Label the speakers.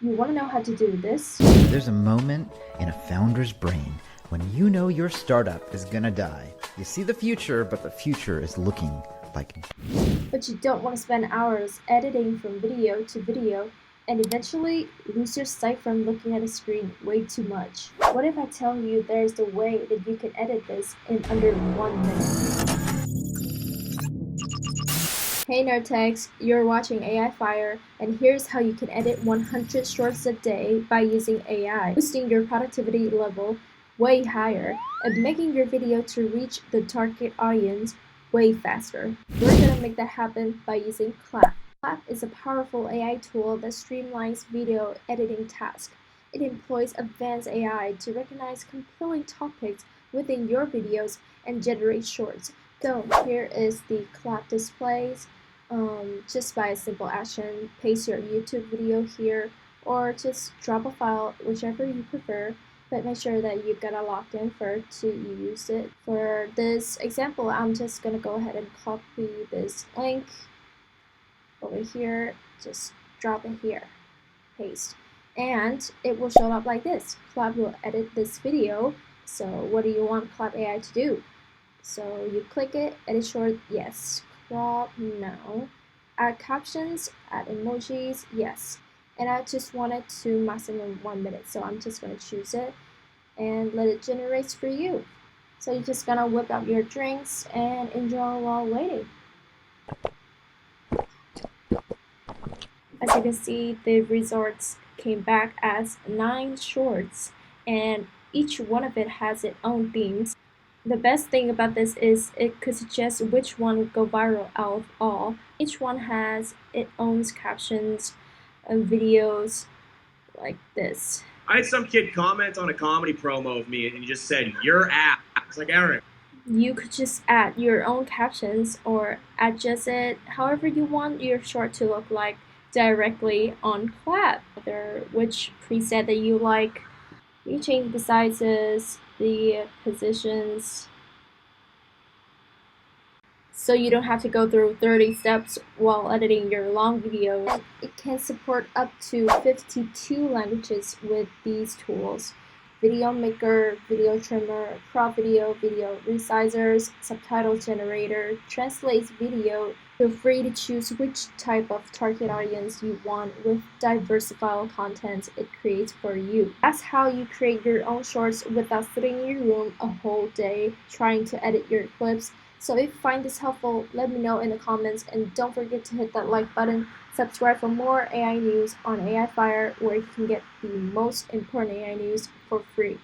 Speaker 1: You want to know how to do this?
Speaker 2: There's a moment in a founder's brain when you know your startup is gonna die. You see the future, but the future is looking like...
Speaker 1: But you don't want to spend hours editing from video to video and eventually lose your sight from looking at a screen way too much. What if I tell you there's a way that you can edit this in under 1 minute? Hey Nerdtex, you're watching AI Fire, and here's how you can edit 100 shorts a day by using AI, boosting your productivity level way higher, and making your video to reach the target audience way faster. We're gonna make that happen by using Clap. Clap is a powerful AI tool that streamlines video editing tasks. It employs advanced AI to recognize compelling topics within your videos and generate shorts. So here is the Clap displays. Just by a simple action, paste your YouTube video here, or just drop a file, whichever you prefer, but make sure that you get logged in first to use it. For this example, I'm just gonna go ahead and copy this link over here, just drop it here, paste, and it will show up like this. Clap will edit this video. So what do you want Clap AI to do? So you click it, edit short, yes. Crop, no. Add captions, add emojis, yes. And I just want it to maximum 1 minute, so I'm just gonna choose it and let it generate for you. So you're just gonna whip up your drinks and enjoy while waiting. As you can see, the results came back as 9 shorts, and each one of it has its own themes. The best thing about this is it could suggest which one would go viral out of all. Each one has its own captions and videos like this.
Speaker 3: I had some kid comment on a comedy promo of me and he just said, "Your ass." It's like, Eric.
Speaker 1: You could just add your own captions or adjust it however you want your short to look like directly on Clap. Which preset that you like. You change the sizes, the positions, so you don't have to go through 30 steps while editing your long videos. And it can support up to 52 languages with these tools: video maker, video trimmer, crop video, video resizers, subtitle generator, translates video. Feel free to choose which type of target audience you want with diversified content it creates for you. That's how you create your own shorts without sitting in your room a whole day trying to edit your clips. So if you find this helpful, let me know in the comments, and don't forget to hit that like button. Subscribe for more AI news on AI Fire, where you can get the most important AI news for free.